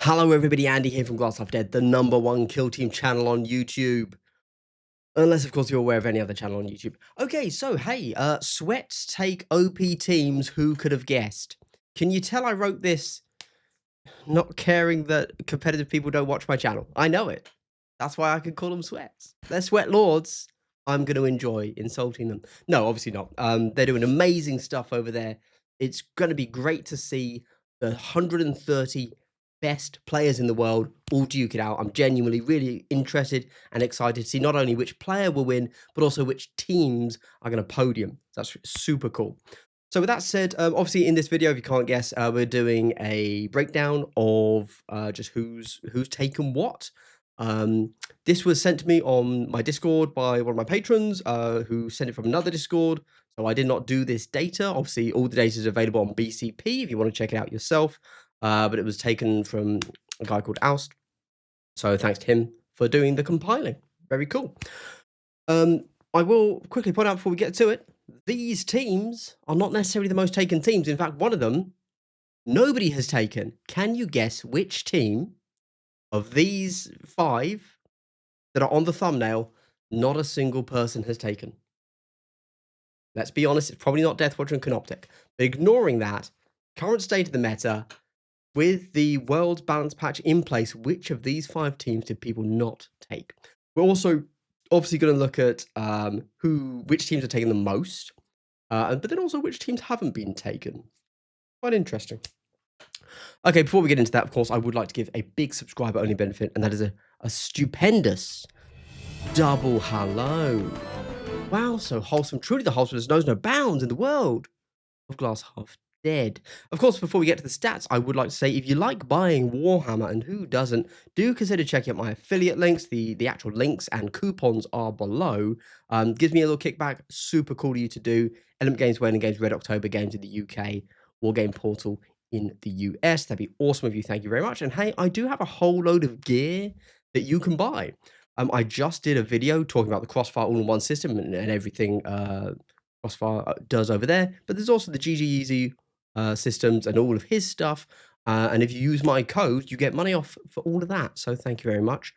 Hello everybody, Andy here from Glass Half Dead, the #1 kill team channel on YouTube. Unless of course you're aware of any other channel on YouTube. Okay, so hey, sweats take OP teams, who could have guessed? Can you tell I wrote this not caring that competitive people don't watch my channel? I know it. That's why I could call them sweats. They're sweat lords. I'm going to enjoy insulting them. No, obviously not. They're doing amazing stuff over there. It's going to be great to see the 130 best players in the world all duke it out. I'm genuinely really interested and excited to see not only which player will win, but also which teams are going to podium. That's super cool. So with that said, obviously in this video, if you can't guess, we're doing a breakdown of just who's taken what. This was sent to me on my Discord by one of my patrons, who sent it from another Discord. So I did not do this data. Obviously, all the data is available on BCP if you want to check it out yourself. But it was taken from a guy called Oust. So thanks to him for doing the compiling. Very cool. I will quickly point out before we get to it, these teams are not necessarily the most taken teams. In fact, one of them, nobody has taken. Can you guess which team of these 5 that are on the thumbnail, not a single person has taken? Let's be honest, it's probably not Deathwatcher and Canoptic. But ignoring that, current state of the meta, with the world balance patch in place, which of these 5 teams did people not take? We're also obviously going to look at which teams are taking the most, but then also which teams haven't been taken. Quite interesting. Okay, before we get into that, of course, I would like to give a big subscriber-only benefit, and that is a stupendous double hello. Wow, so wholesome. Truly the wholesomest knows no bounds in the world of Glass Half Dead. Of course, before we get to the stats, I would like to say, if you like buying Warhammer, and who doesn't, do consider checking out my affiliate links. The actual links and coupons are below. Gives me a little kickback. Super cool of you to do. Element Games, Wayland Games, Red October Games in the UK, Wargame Portal in the US. That'd be awesome of you. Thank you very much. And hey, I do have a whole load of gear that you can buy. I just did a video talking about the Crossfire all-in-one system and everything Crossfire does over there. But there's also the GG Easy systems and all of his stuff. And if you use my code, you get money off for all of that. So thank you very much.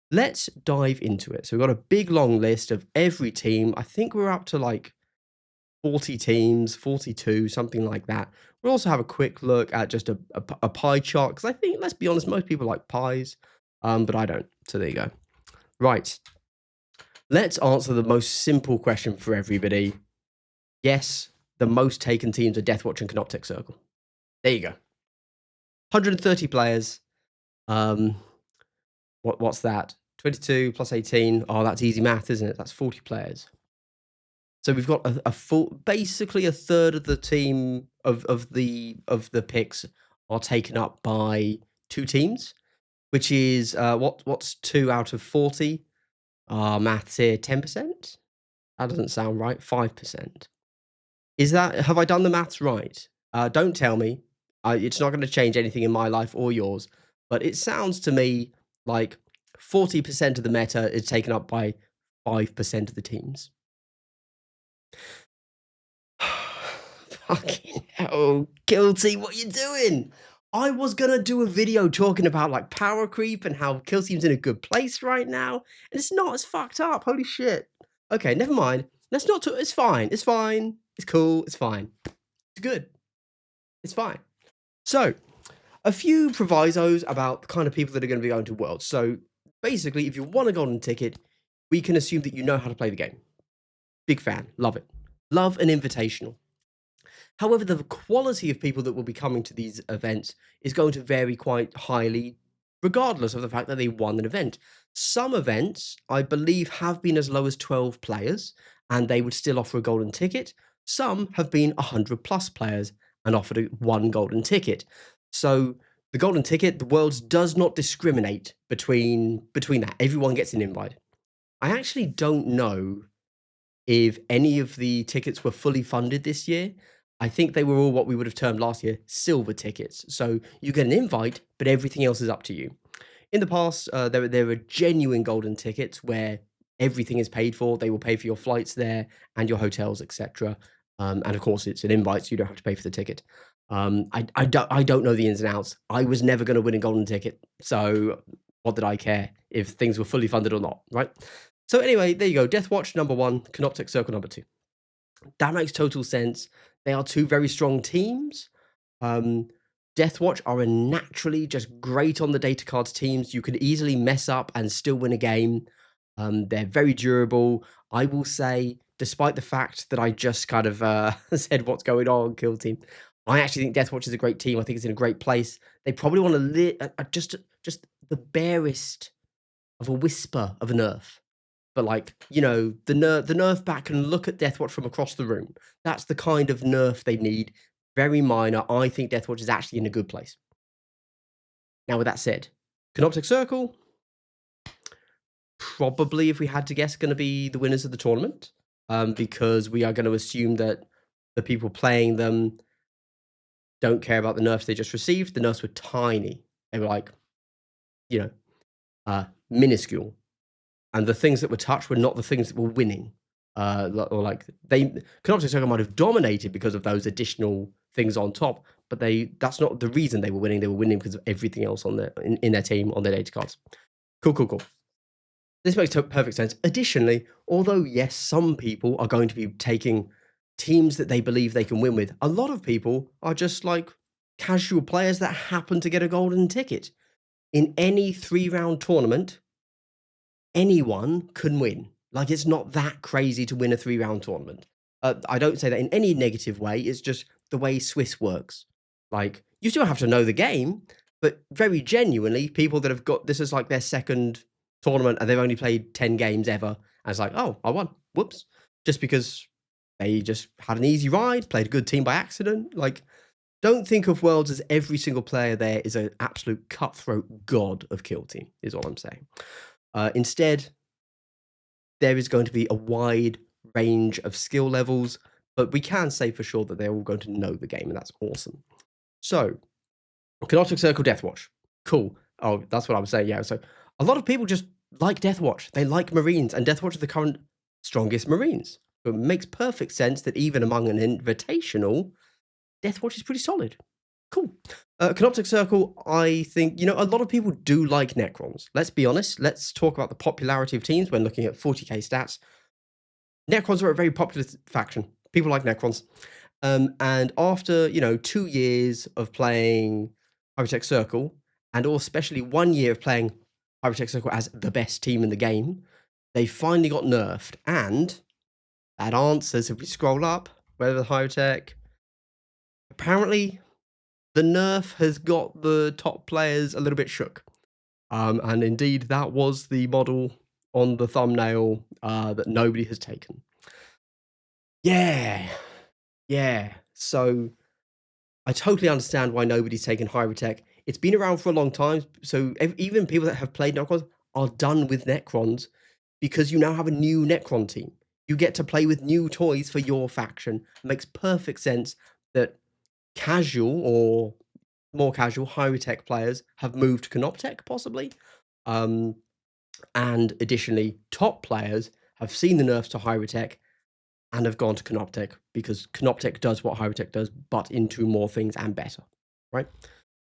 Let's dive into it. So we've got a big long list of every team. I think we're up to like 40 teams, 42, something like that. We'll also have a quick look at just a pie chart, because I think, let's be honest, most people like pies, but I don't. So there you go. Right. Let's answer the most simple question for everybody. Yes, the most taken teams are Deathwatch and Canoptic Circle. There you go. 130 players. What's that? 22 plus 18. Oh, that's easy math, isn't it? That's 40 players. So we've got a full, basically a third of the team of the picks are taken up by 2 teams, which is what's 2 out of 40? Maths here, 10%? That doesn't sound right. 5%. Is that, have I done the maths right? Don't tell me. It's not going to change anything in my life or yours, but it sounds to me like 40% of the meta is taken up by 5% of the teams. Fucking hell, guilty, what you doing? I was gonna do a video talking about like power creep and how kill team's in a good place right now, and it's not. It's fucked up. Holy shit. Okay, never mind. Let's not talk. It's fine. It's fine. It's cool. It's fine. It's good. It's fine. So, a few provisos about the kind of people that are going to be going to Worlds. So, basically, if you want a golden ticket, we can assume that you know how to play the game. Big fan. Love it. Love an invitational. However, the quality of people that will be coming to these events is going to vary quite highly, regardless of the fact that they won an event. Some events, I believe, have been as low as 12 players, and they would still offer a golden ticket. Some have been 100 plus players and offered one golden ticket. So the golden ticket, the Worlds does not discriminate between that. Everyone gets an invite. I actually don't know if any of the tickets were fully funded this year. I think they were all what we would have termed last year silver tickets. So you get an invite, but everything else is up to you. In the past, there were genuine golden tickets where everything is paid for. They will pay for your flights there and your hotels, etc. And of course, it's an invite, so you don't have to pay for the ticket. I don't know the ins and outs. I was never gonna win a golden ticket, so what did I care if things were fully funded or not, right? So anyway, there you go. Death Watch number 1, Canoptek Circle number 2. That makes total sense. They are 2 very strong teams. Um, Deathwatch are a naturally just great on the data cards teams. You could easily mess up and still win a game. They're very durable. I will say, despite the fact that I just kind of said what's going on, Kill Team, I actually think Deathwatch is a great team. I think it's in a great place. They probably want just the barest of a whisper of a nerf. But like, the nerf back can look at Deathwatch from across the room. That's the kind of nerf they need. Very minor. I think Deathwatch is actually in a good place. Now, with that said, Canoptek Circle, probably, if we had to guess, going to be the winners of the tournament, because we are going to assume that the people playing them don't care about the nerfs they just received. The nerfs were tiny. They were like, you know, minuscule. And the things that were touched were not the things that were winning. Or like Canoptek Circle might have dominated because of those additional things on top, but that's not the reason they were winning. They were winning because of everything else on in their team, on their data cards. Cool. This makes perfect sense. Additionally, although yes, some people are going to be taking teams that they believe they can win with, a lot of people are just like casual players that happen to get a golden ticket. In any 3-round tournament, anyone can win. Like, it's not that crazy to win a 3-round tournament. I don't say that in any negative way. It's just the way Swiss works. Like, you still have to know the game, but very genuinely, people that have got this is like their second tournament and they've only played 10 games ever. And it's like, oh, I won. Whoops. Just because they just had an easy ride, played a good team by accident. Like, don't think of Worlds as every single player there is an absolute cutthroat god of Kill Team, is all I'm saying. Instead, there is going to be a wide range of skill levels, but we can say for sure that they're all going to know the game, and that's awesome. So, Canoptek Circle Deathwatch. Cool. Oh, that's what I was saying. Yeah. So, a lot of people just like Deathwatch. They like Marines, and Deathwatch are the current strongest Marines. So it makes perfect sense that even among an invitational, Deathwatch is pretty solid. Cool. Canoptek Circle, I think, a lot of people do like Necrons. Let's be honest. Let's talk about the popularity of teams when looking at 40k stats. Necrons are a very popular faction. People like Necrons. And after, 2 years of playing Hybrid Circle, and or especially 1 year of playing Hybrid Circle as the best team in the game, they finally got nerfed. And that answers, if we scroll up, where the Hybrid, apparently the nerf has got the top players a little bit shook. And indeed, that was the model on the thumbnail that nobody has taken. Yeah. So I totally understand why nobody's taken Hybrid. It's been around for a long time. So even people that have played Necrons are done with Necrons because you now have a new Necron team. You get to play with new toys for your faction. It makes perfect sense that casual or more casual Hybrid players have moved to Canoptek, possibly. And additionally, top players have seen the nerfs to Hybrid and have gone to Canoptek because Canoptek does what Hybrid does, but into more things and better, right?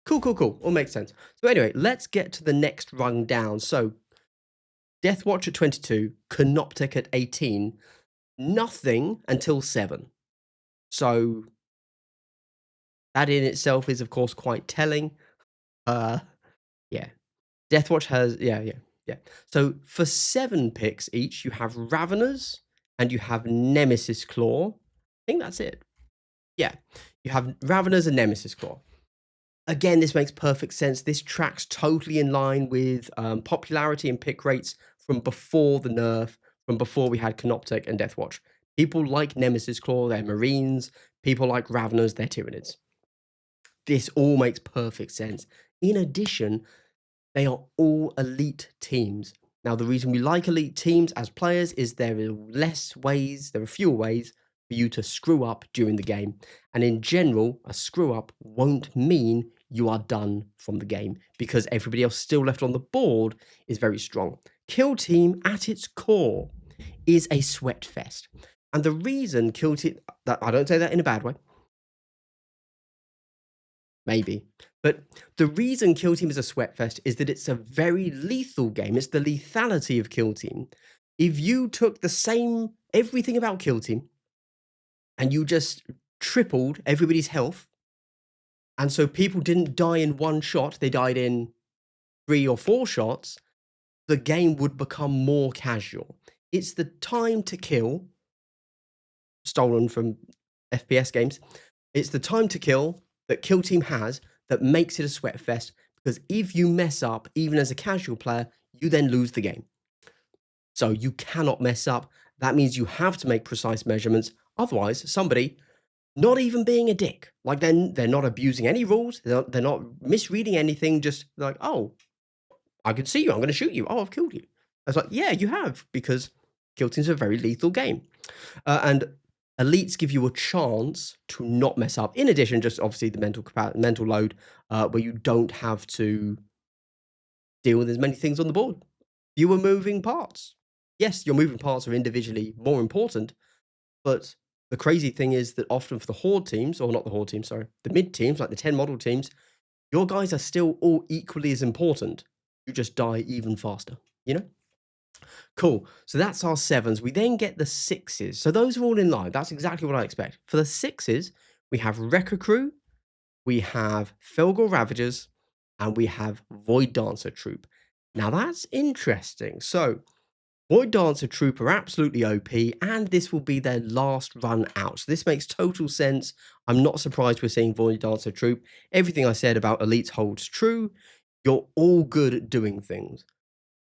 Cool. All makes sense. So anyway, let's get to the next rung down. So Deathwatch at 22, Canoptek at 18, nothing until 7. So that in itself is, of course, quite telling. Yeah. Deathwatch has, yeah. So for 7 picks each, you have Raveners and you have Nemesis Claw. I think that's it. Yeah. You have Raveners and Nemesis Claw. Again, this makes perfect sense. This tracks totally in line with popularity and pick rates from before the nerf, from before we had Canoptek and Deathwatch. People like Nemesis Claw, they're Marines. People like Raveners, they're Tyranids. This all makes perfect sense. In addition, they are all elite teams. Now, the reason we like elite teams as players is there are fewer ways for you to screw up during the game. And in general, a screw up won't mean you are done from the game because everybody else still left on the board is very strong. Kill Team at its core is a sweat fest. And the reason Kill Team, I don't say that in a bad way. maybe. But the reason Kill Team is a sweatfest is that it's a very lethal game. It's the lethality of Kill Team. If you took the same everything about Kill Team and you just tripled everybody's health, and so people didn't die in one shot, they died in 3 or 4 shots, the game would become more casual. It's the time to kill, stolen from FPS games. It's the time to kill that Kill Team has that makes it a sweat fest, because if you mess up, even as a casual player, you then lose the game. So you cannot mess up. That means you have to make precise measurements. Otherwise, somebody not even being a dick, like they're not abusing any rules, they're not misreading anything, just like, oh, I can see you, I'm going to shoot you. Oh, I've killed you. I was like, yeah, you have, because Kill Team's a very lethal game. And elites give you a chance to not mess up. In addition, just obviously the mental load, where you don't have to deal with as many things on the board. Fewer moving parts. Yes, your moving parts are individually more important, but the crazy thing is that often for the horde teams, or not the horde teams, sorry, the mid teams, like the 10 model teams, your guys are still all equally as important. You just die even faster, you know? Cool. So that's our sevens. We then get the sixes. So those are all in line. That's exactly what I expect. For the sixes, we have Wrecker Crew, we have Felgor Ravagers, and we have Void Dancer Troop. Now that's interesting. So Void Dancer Troop are absolutely OP, and this will be their last run out. So this makes total sense. I'm not surprised we're seeing Void Dancer Troop. Everything I said about elites holds true. You're all good at doing things.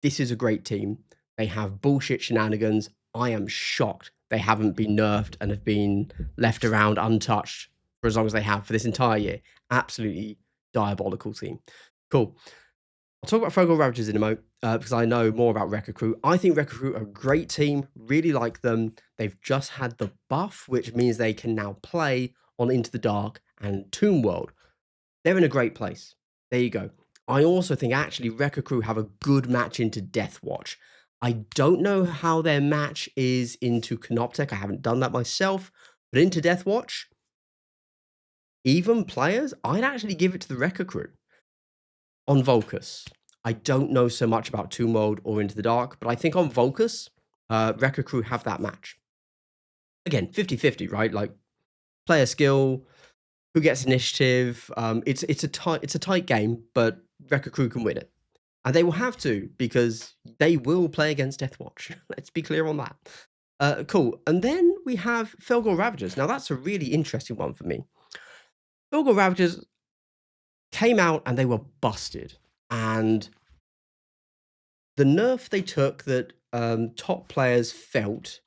This is a great team. They have bullshit shenanigans. I am shocked they haven't been nerfed and have been left around untouched for as long as they have for this entire year. Absolutely diabolical team. Cool. I'll talk about Fogo Ravagers in a moment, because I know more about Wrecker Crew. I think Wrecker Crew are a great team. Really like them. They've just had the buff, which means they can now play on Into the Dark and Tomb World. They're in a great place. There you go. I also think actually Wrecker Crew have a good match into Deathwatch. I don't know how their match is into Canoptech. I haven't done that myself. But into Deathwatch, even players, I'd actually give it to the Wrecker Crew. On Volcus, I don't know so much about Tomb World or Into the Dark, but I think on Volcus, Wrecker Crew have that match. Again, 50-50, right? Like player skill, who gets initiative. It's a tight game, but Wrecker Crew can win it. And they will have to, because they will play against Deathwatch. Let's be clear on that. Cool. And then we have Felgor Ravagers. Now, that's a really interesting one for me. Felgor Ravagers came out and they were busted. And the nerf they took that top players felt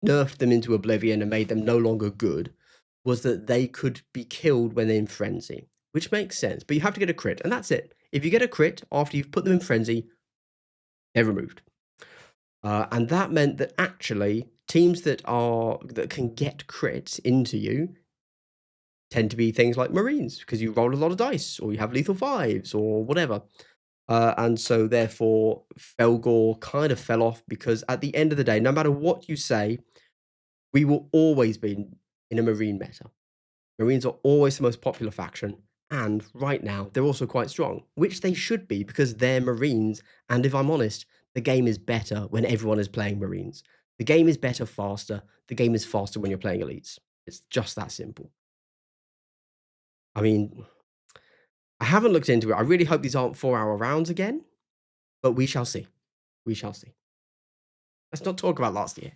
nerfed them into oblivion and made them no longer good was that they could be killed when they're in frenzy, which makes sense. But you have to get a crit, and that's it. If you get a crit after you've put them in frenzy, they're removed. And that meant that actually teams that can get crits into you tend to be things like Marines, because you roll a lot of dice, or you have lethal fives, or whatever. And so therefore, Felgor kind of fell off, because at the end of the day, no matter what you say, we will always be in a Marine meta. Marines are always the most popular faction, and right now they're also quite strong, which they should be because they're Marines. And if I'm honest, the game is better when everyone is playing Marines. The game is better faster. The game is faster when you're playing elites. It's just that simple. I mean, I haven't looked into it. I really hope these aren't 4-hour rounds again, but we shall see. We shall see. Let's not talk about last year.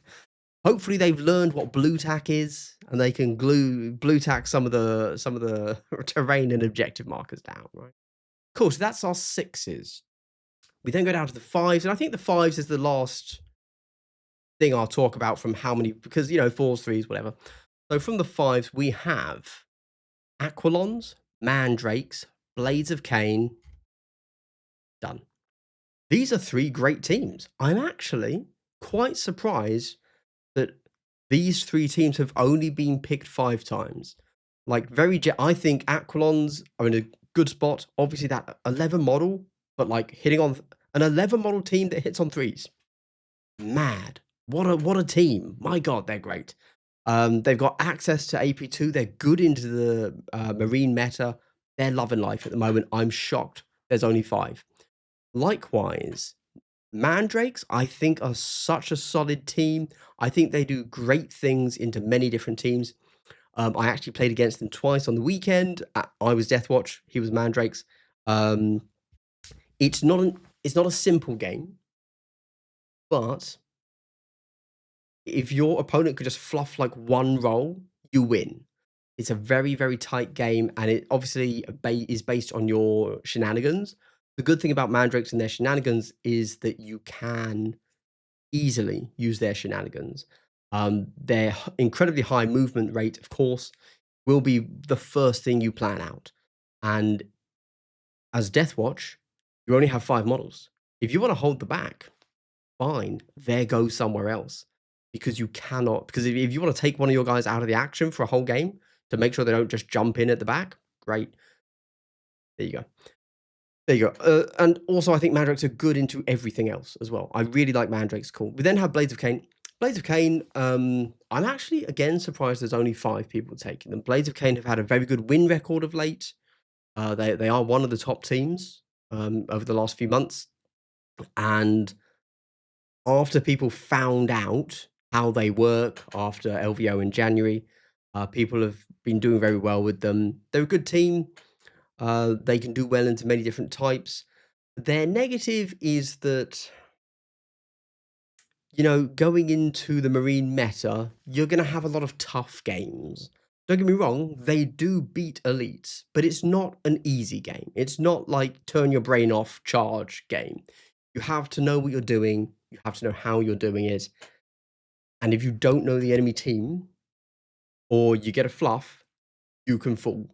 Hopefully they've learned what blue tack is, and they can blue tack some of the terrain and objective markers down, right? Cool. So that's our sixes. We then go down to the fives, and I think the fives is the last thing I'll talk about from how many, because fours, threes, whatever. So from the fives, we have Aquilons, Mandrakes, Blades of Cain. Done. These are 3 great teams. I'm actually quite surprised that these 3 teams have only been picked 5 times. Like, I think Aquilons are in a good spot. Obviously, that 11 model, but like hitting on an 11 model team that hits on threes. Mad. What a team. My God, they're great. They've got access to AP2. They're good into the Marine meta. They're loving life at the moment. I'm shocked there's only 5. Likewise, Mandrakes, I think, are such a solid team. I think they do great things into many different teams. I actually played against them twice on the weekend. I was Deathwatch, he was Mandrakes. Um, it's not a simple game, but if your opponent could just fluff like one roll, you win. It's a very, very tight game, and it obviously is based on your shenanigans. The good thing about Mandrakes and their shenanigans is that you can easily use their shenanigans. Their incredibly high movement rate, of course, will be the first thing you plan out. And as Deathwatch, you only have 5 models. If you want to hold the back, fine, there goes somewhere else. Because you cannot, because if you want to take one of your guys out of the action for a whole game to make sure they don't just jump in at the back, great. There you go. There you go. And also, I think Mandrakes are good into everything else as well. I really like Mandrakes. Cool. We then have Blades of Cain. Blades of Cain, I'm actually, again, surprised there's only 5 people taking them. Blades of Cain have had a very good win record of late. They are one of the top teams over the last few months. And after people found out how they work after LVO in January, people have been doing very well with them. They're a good team. They can do well into many different types. Their negative is that, going into the Marine meta, you're going to have a lot of tough games. Don't get me wrong, they do beat elites, but it's not an easy game. It's not like turn your brain off, charge game. You have to know what you're doing. You have to know how you're doing it. And if you don't know the enemy team, or you get a fluff, you can fall.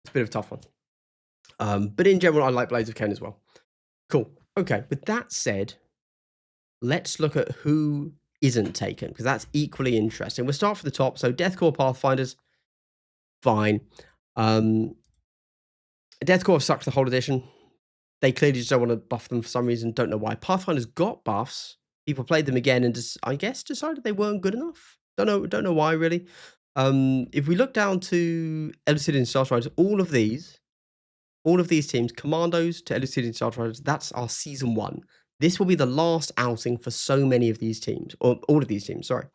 It's a bit of a tough one. But in general, I like Blades of Cain as well. Cool. Okay, with that said, let's look at who isn't taken, because that's equally interesting. We'll start from the top. So Deathcore Pathfinders, fine. Deathcore have sucked the whole edition. They clearly just don't want to buff them for some reason. Don't know why. Pathfinders got buffs. People played them again and just, I guess, decided they weren't good enough. Don't know why, really. If we look down to Eliciting Starter Riders, all of these teams, Commandos to Eliciting Starter Riders, that's our season 1. This will be the last outing for so many of these teams, or all of these teams, sorry.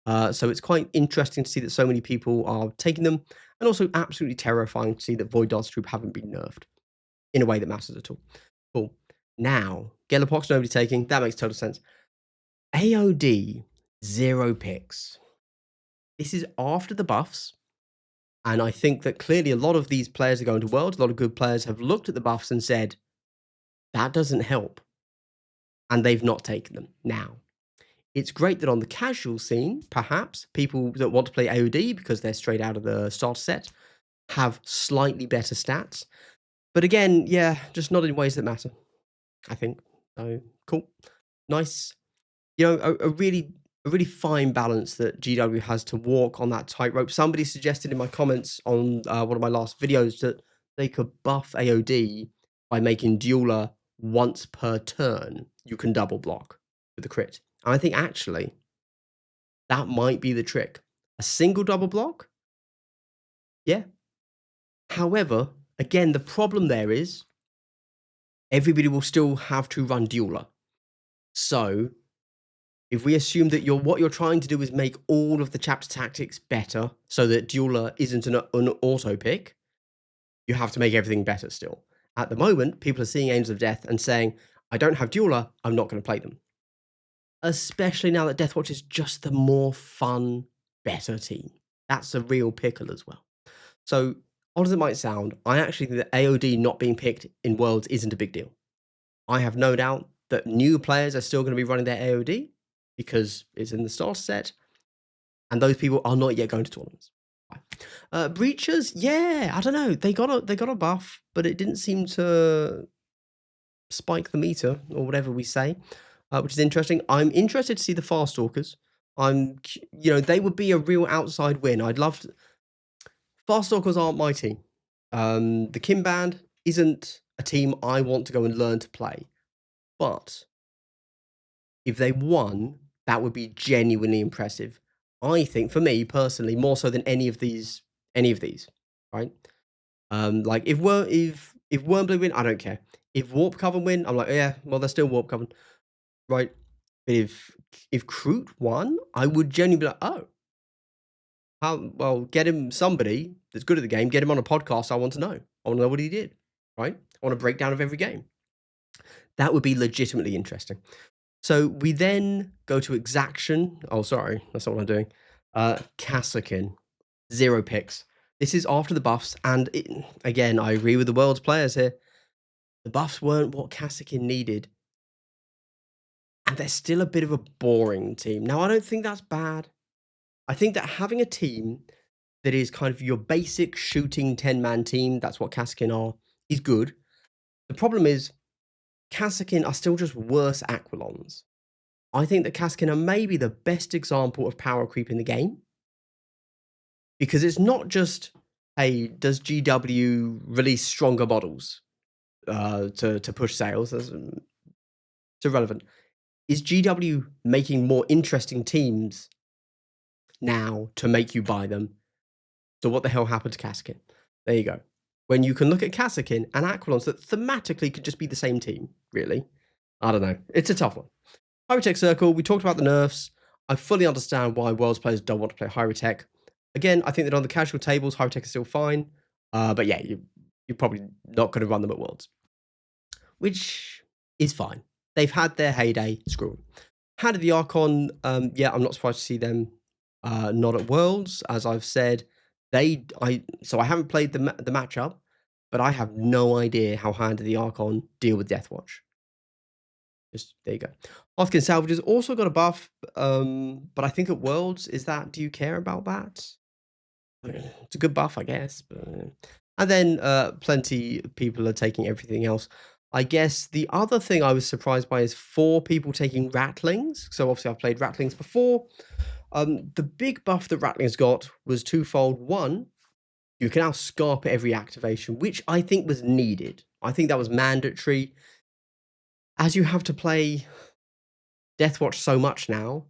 So it's quite interesting to see that so many people are taking them, and also absolutely terrifying to see that Void Dance Troop haven't been nerfed in a way that matters at all. Cool. Now, Gelapox nobody taking. That makes total sense. AOD, 0 picks. This is after the buffs. And I think that clearly a lot of these players are going to Worlds. A lot of good players have looked at the buffs and said, that doesn't help. And they've not taken them. Now, it's great that on the casual scene, perhaps, people that want to play AOD because they're straight out of the starter set have slightly better stats. But again, yeah, just not in ways that matter, I think. So, cool. Nice. A really fine balance that GW has to walk on that tightrope. Somebody suggested in my comments on one of my last videos that they could buff AOD by making Dueler once per turn. You can double block with the crit. And I think actually that might be the trick. A single double block? Yeah. However, again, the problem there is everybody will still have to run Dueler. So if we assume that what you're trying to do is make all of the chapter tactics better so that Dueler isn't an auto pick, you have to make everything better still. At the moment, people are seeing Angels of Death and saying, I don't have Dueler, I'm not going to play them. Especially now that Deathwatch is just the more fun, better team. That's a real pickle as well. So, odd as it might sound, I actually think that AOD not being picked in Worlds isn't a big deal. I have no doubt that new players are still going to be running their AOD because it's in the starter set, and those people are not yet going to tournaments. Breachers, yeah, I don't know. They got a buff, but it didn't seem to spike the meter or whatever we say, which is interesting. I'm interested to see the Far Stalkers. They would be a real outside win. I'd love to. Far Stalkers aren't my team. The Kim Band isn't a team I want to go and learn to play, but if they won, that would be genuinely impressive. I think, for me personally, more so than any of these, right? Like if Wormblade win, I don't care. If Warp Coven win, I'm like, yeah, well, they're still Warp Coven, right? But if Kroot won, I would genuinely be like, oh, how well, get him somebody that's good at the game, get him on a podcast. I want to know. I want to know what he did, right? I want a breakdown of every game. That would be legitimately interesting. So we then go to Exaction. Oh, sorry, that's not what I'm doing. Kassakin, 0 picks. This is after the buffs, and again, I agree with the world's players here. The buffs weren't what Kassakin needed, and they're still a bit of a boring team. Now, I don't think that's bad. I think that having a team that is kind of your basic shooting 10-man team, that's what Kassakin are, is good. The problem is, Kassakin are still just worse Aquilons. I think that Kassakin are maybe the best example of power creep in the game. Because it's not just, hey, does GW release stronger models to push sales? It's irrelevant. Is GW making more interesting teams now to make you buy them? So what the hell happened to Kassakin? There you go. When you can look at Kassakin and Aquilons that thematically could just be the same team, really. I don't know. It's a tough one. Hyrotech Circle, we talked about the nerfs. I fully understand why Worlds players don't want to play Hyrotech. Again, I think that on the casual tables, Hyrotech is still fine. But yeah, you're probably not going to run them at Worlds, which is fine. They've had their heyday. Screw them. Hand of the Archon, yeah, I'm not surprised to see them not at Worlds. As I've said, so I haven't played the matchup, but I have no idea how Hand of the Archon deal with Deathwatch. Just there you go. Hothkin Salvages also got a buff, but I think at Worlds, do you care about that? It's a good buff, I guess. And then plenty of people are taking everything else. I guess the other thing I was surprised by is 4 people taking Rattlings. So obviously I've played Rattlings before. The big buff that Rattlings got was twofold. One, you can now scarp at every activation, which I think was needed. I think that was mandatory. As you have to play Deathwatch so much now,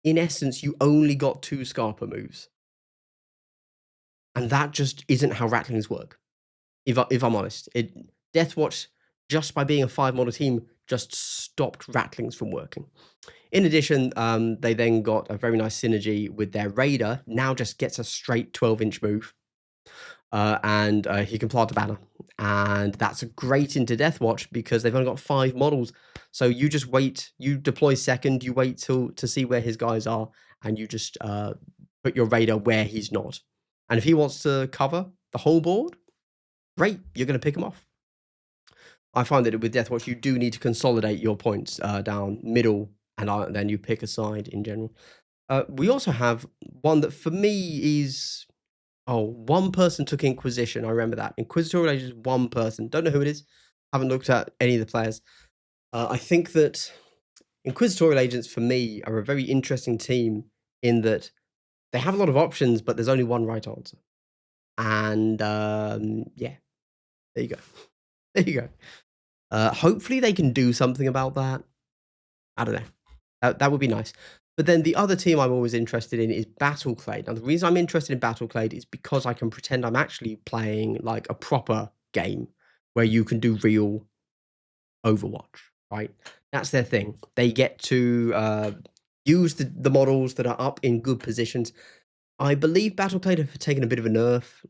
in essence, you only got 2 Scarper moves. And that just isn't how Rattlings work. If I'm honest, Deathwatch, just by being a 5 model team, just stopped Rattlings from working. In addition, they then got a very nice synergy with their Raider. Now just gets a straight 12-inch move, and he can plant a banner, and that's great into Deathwatch because they've only got 5 models. So you just wait, you deploy second, you wait to see where his guys are, and you just put your Raider where he's not. And if he wants to cover the whole board, great, you're going to pick him off. I find that with Deathwatch, you do need to consolidate your points down middle, and then you pick a side in general. We also have one that for me is, one person took Inquisition. I remember that. Inquisitorial Agents, one person. Don't know who it is. Haven't looked at any of the players. I think that Inquisitorial Agents, for me, are a very interesting team in that they have a lot of options, but there's only one right answer. And yeah, there you go. There you go. Hopefully they can do something about that. I don't know. That would be nice. But then the other team I'm always interested in is Battleclade. Now, the reason I'm interested in Battleclade is because I can pretend I'm actually playing like a proper game where you can do real Overwatch, right? That's their thing. They get to use the models that are up in good positions. I believe Battleclade have taken a bit of a nerf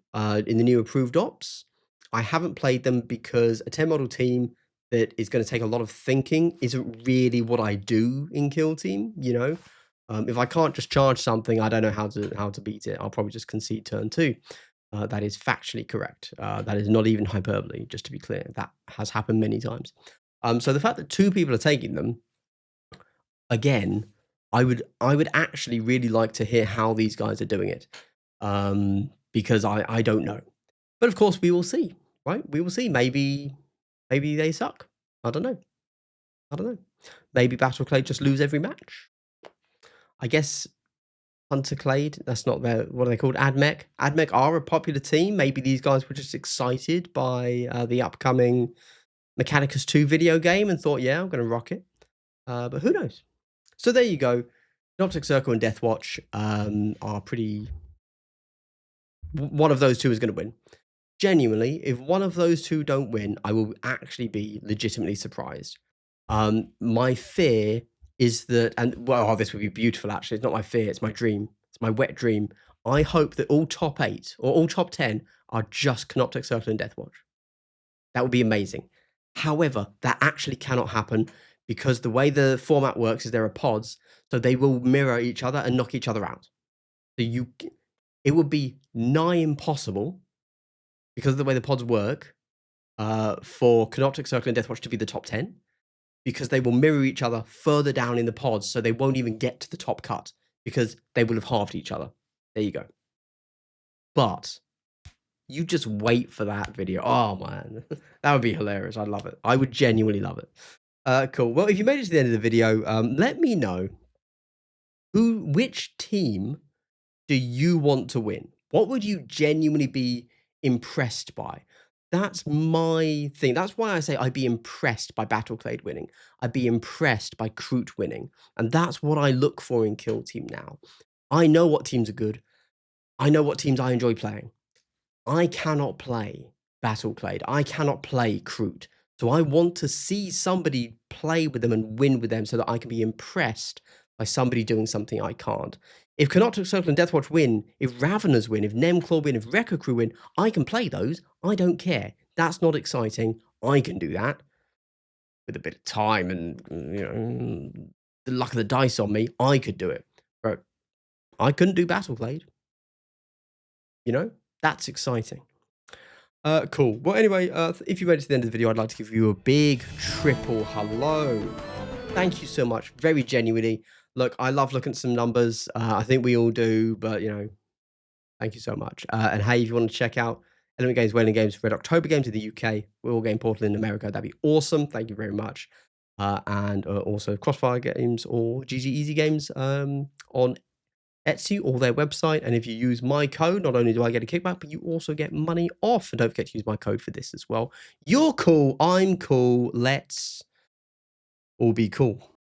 in the new approved ops. I haven't played them because a 10 model team that is going to take a lot of thinking isn't really what I do in Kill Team, you know? If I can't just charge something, I don't know how to beat it. I'll probably just concede turn 2. That is factually correct. That is not even hyperbole, just to be clear. That has happened many times. So the fact that 2 people are taking them, again, I would actually really like to hear how these guys are doing it, because I don't know. But of course, we will see, right? We will see. Maybe they suck. I don't know. I don't know. Maybe Battleclade just lose every match. I guess Hunterclade, that's not their, what are they called? AdMech. AdMech are a popular team. Maybe these guys were just excited by the upcoming Mechanicus 2 video game and thought, yeah, I'm going to rock it. But who knows? So there you go. Optic Circle and Deathwatch are pretty. One of those two is going to win. Genuinely, if one of those 2 don't win, I will actually be legitimately surprised. My fear is that and well, this would be beautiful actually, it's not my fear, it's my dream. It's my wet dream. I hope that all top 8 or all top 10 are just Canoptek Circle and Deathwatch. That would be amazing. However, that actually cannot happen because the way the format works is there are pods, so they will mirror each other and knock each other out. So it would be nigh impossible because of the way the pods work, for Canoptek Circle and Deathwatch to be the top 10 because they will mirror each other further down in the pods, so they won't even get to the top cut because they will have halved each other. There you go. But you just wait for that video. Oh man, that would be hilarious. I love it. I would genuinely love it. Cool. Well, if you made it to the end of the video, let me know which team do you want to win? What would you genuinely be impressed by? That's my thing. That's why I say I'd be impressed by Battleclade winning. I'd be impressed by Kroot winning. And that's what I look for in Kill Team now. I know what teams are good. I know what teams I enjoy playing. I cannot play Battleclade. I cannot play Kroot. So I want to see somebody play with them and win with them so that I can be impressed by somebody doing something I can't. If Canoptek Circle and Deathwatch win, if Raveners win, if Nemclaw win, if Wrecker Crew win, I can play those. I don't care. That's not exciting. I can do that with a bit of time and the luck of the dice on me. I could do it, but I couldn't do Battleclade. You know, that's exciting. Cool. Well, anyway, if you made it to the end of the video, I'd like to give you a big triple hello. Thank you so much. Very genuinely. Look, I love looking at some numbers. I think we all do, but thank you so much. And hey, if you want to check out Element Games, Whaling Games, Red October Games in the UK, War Game Portal in America, that'd be awesome. Thank you very much. And also Crossfire Games or GG Easy Games on Etsy or their website. And if you use my code, not only do I get a kickback, but you also get money off. And don't forget to use my code for this as well. You're cool. I'm cool. Let's all be cool.